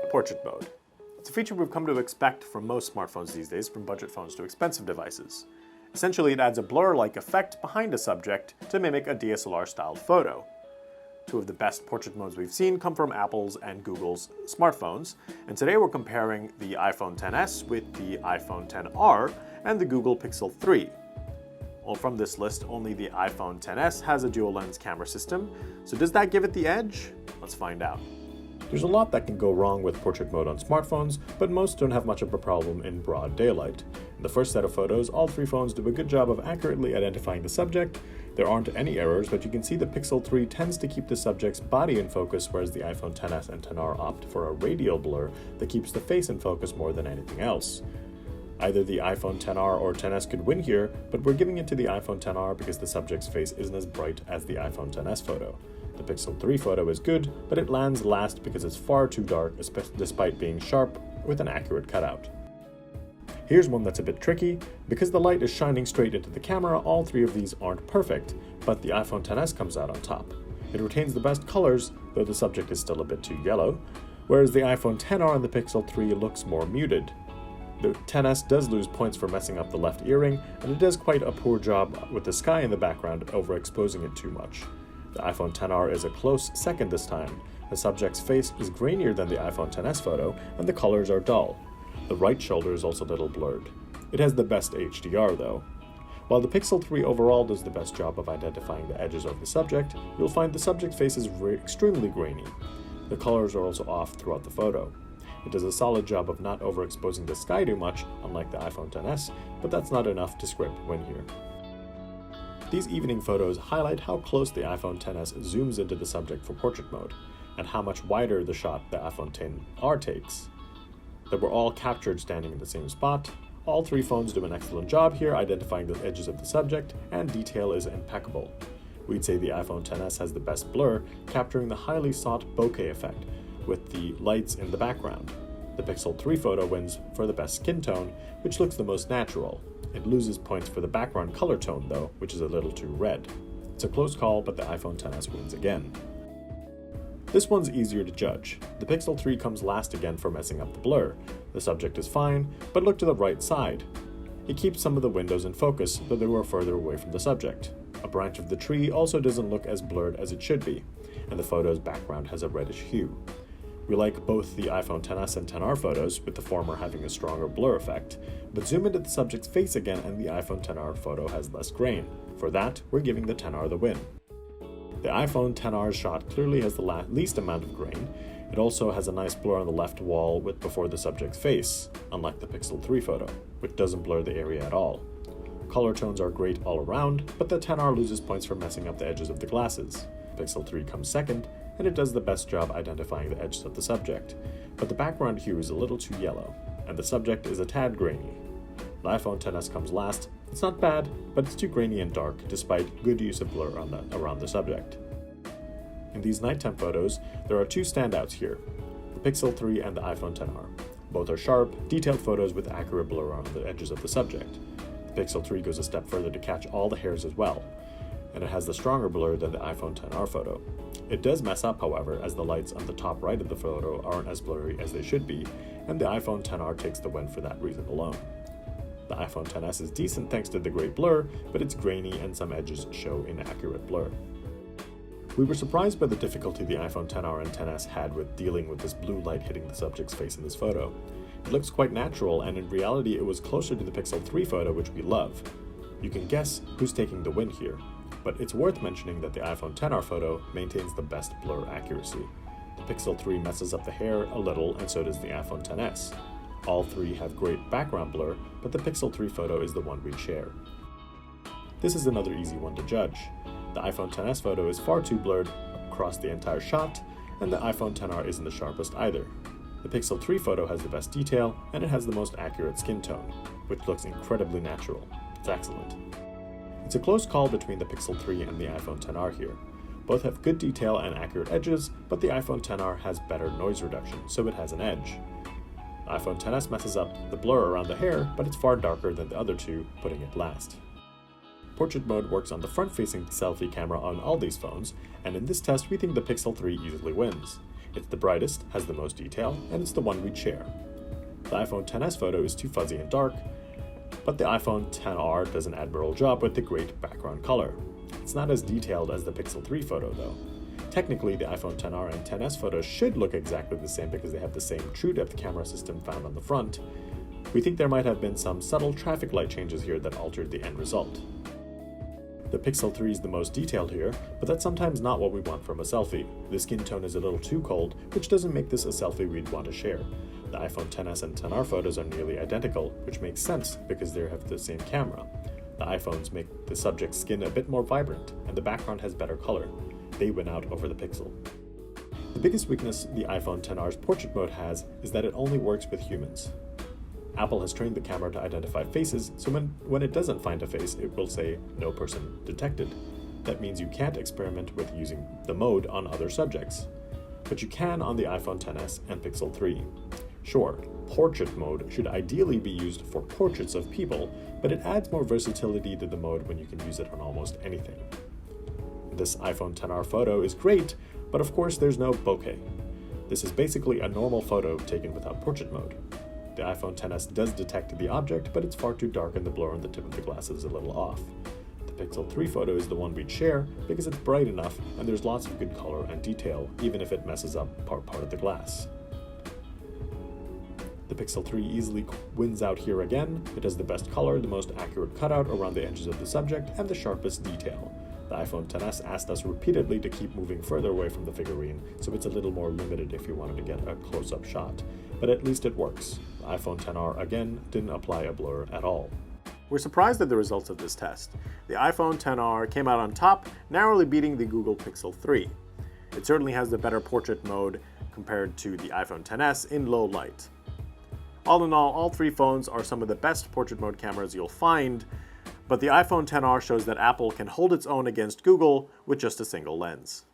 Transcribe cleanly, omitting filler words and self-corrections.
Portrait mode. It's a feature we've come to expect from most smartphones these days, from budget phones to expensive devices. Essentially, it adds a blur-like effect behind a subject to mimic a DSLR-styled photo. Two of the best portrait modes we've seen come from Apple's and Google's smartphones, and today we're comparing the iPhone XS with the iPhone XR and the Google Pixel 3. Well, from this list, only the iPhone XS has a dual-lens camera system, so does that give it the edge? Let's find out. There's a lot that can go wrong with portrait mode on smartphones, but most don't have much of a problem in broad daylight. In the first set of photos, all three phones do a good job of accurately identifying the subject. There aren't any errors, but you can see the Pixel 3 tends to keep the subject's body in focus, whereas the iPhone XS and XR opt for a radial blur that keeps the face in focus more than anything else. Either the iPhone XR or XS could win here, but we're giving it to the iPhone XR because the subject's face isn't as bright as the iPhone XS photo. The Pixel 3 photo is good, but it lands last because it's far too dark despite being sharp with an accurate cutout. Here's one that's a bit tricky. Because the light is shining straight into the camera, all three of these aren't perfect, but the iPhone XS comes out on top. It retains the best colors, though the subject is still a bit too yellow, whereas the iPhone XR and the Pixel 3 looks more muted. The XS does lose points for messing up the left earring, and it does quite a poor job with the sky in the background overexposing it too much. The iPhone XR is a close second this time. The subject's face is grainier than the iPhone XS photo, and the colors are dull. The right shoulder is also a little blurred. It has the best HDR though. While the Pixel 3 overall does the best job of identifying the edges of the subject, you'll find the subject's face is extremely grainy. The colors are also off throughout the photo. It does a solid job of not overexposing the sky too much, unlike the iPhone XS, but that's not enough to scrape a win here. These evening photos highlight how close the iPhone XS zooms into the subject for portrait mode, and how much wider the shot the iPhone XR takes. They were all captured standing in the same spot. All three phones do an excellent job here identifying the edges of the subject, and detail is impeccable. We'd say the iPhone XS has the best blur, capturing the highly sought bokeh effect, with the lights in the background. The Pixel 3 photo wins for the best skin tone, which looks the most natural. It loses points for the background color tone though, which is a little too red. It's a close call, but the iPhone XS wins again. This one's easier to judge. The Pixel 3 comes last again for messing up the blur. The subject is fine, but look to the right side. It keeps some of the windows in focus, though they were further away from the subject. A branch of the tree also doesn't look as blurred as it should be, and the photo's background has a reddish hue. We like both the iPhone XS and XR photos, with the former having a stronger blur effect, but zoom into the subject's face again and the iPhone XR photo has less grain. For that, we're giving the XR the win. The iPhone XR shot clearly has the least amount of grain. It also has a nice blur on the left wall before the subject's face, unlike the Pixel 3 photo, which doesn't blur the area at all. Color tones are great all around, but the XR loses points for messing up the edges of the glasses. Pixel 3 comes second, and it does the best job identifying the edges of the subject, but the background hue is a little too yellow, and the subject is a tad grainy. The iPhone XS comes last. It's not bad, but it's too grainy and dark, despite good use of blur around the subject. In these nighttime photos, there are two standouts here, the Pixel 3 and the iPhone XR. Both are sharp, detailed photos with accurate blur around the edges of the subject. The Pixel 3 goes a step further to catch all the hairs as well, and it has the stronger blur than the iPhone XR photo. It does mess up, however, as the lights on the top right of the photo aren't as blurry as they should be, and the iPhone XR takes the win for that reason alone. The iPhone XS is decent thanks to the great blur, but it's grainy and some edges show inaccurate blur. We were surprised by the difficulty the iPhone XR and XS had with dealing with this blue light hitting the subject's face in this photo. It looks quite natural, and in reality it was closer to the Pixel 3 photo, which we love. You can guess who's taking the win here, but it's worth mentioning that the iPhone XR photo maintains the best blur accuracy. The Pixel 3 messes up the hair a little, and so does the iPhone XS. All three have great background blur, but the Pixel 3 photo is the one we share. This is another easy one to judge. The iPhone XS photo is far too blurred across the entire shot, and the iPhone XR isn't the sharpest either. The Pixel 3 photo has the best detail, and it has the most accurate skin tone, which looks incredibly natural. It's excellent. It's a close call between the Pixel 3 and the iPhone XR here. Both have good detail and accurate edges, but the iPhone XR has better noise reduction, so it has an edge. The iPhone XS messes up the blur around the hair, but it's far darker than the other two, putting it last. portrait mode works on the front-facing selfie camera on all these phones, and in this test we think the Pixel 3 easily wins. It's the brightest, has the most detail, and it's the one we'd share. The iPhone XS photo is too fuzzy and dark, but the iPhone XR does an admirable job with the great background color. It's not as detailed as the Pixel 3 photo though. Technically, the iPhone XR and XS photos should look exactly the same because they have the same true-depth camera system found on the front. We think there might have been some subtle traffic light changes here that altered the end result. The Pixel 3 is the most detailed here, but that's sometimes not what we want from a selfie. The skin tone is a little too cold, which doesn't make this a selfie we'd want to share. The iPhone XS and XR photos are nearly identical, which makes sense because they have the same camera. The iPhones make the subject's skin a bit more vibrant, and the background has better color. They win out over the Pixel. The biggest weakness the iPhone XR's portrait mode has is that it only works with humans. Apple has trained the camera to identify faces, so when it doesn't find a face, it will say, "No person detected." That means you can't experiment with using the mode on other subjects. But you can on the iPhone XS and Pixel 3. Sure, portrait mode should ideally be used for portraits of people, but it adds more versatility to the mode when you can use it on almost anything. This iPhone XR photo is great, but of course there's no bokeh. This is basically a normal photo taken without portrait mode. The iPhone XS does detect the object, but it's far too dark and the blur on the tip of the glass is a little off. The Pixel 3 photo is the one we'd share because it's bright enough and there's lots of good color and detail, even if it messes up part of the glass. The Pixel 3 easily wins out here again. It has the best color, the most accurate cutout around the edges of the subject, and the sharpest detail. The iPhone XS asked us repeatedly to keep moving further away from the figurine, so it's a little more limited if you wanted to get a close-up shot. But at least it works. The iPhone XR, again, didn't apply a blur at all. We're surprised at the results of this test. The iPhone XR came out on top, narrowly beating the Google Pixel 3. It certainly has the better portrait mode compared to the iPhone XS in low light. All in all three phones are some of the best portrait mode cameras you'll find, but the iPhone XR shows that Apple can hold its own against Google with just a single lens.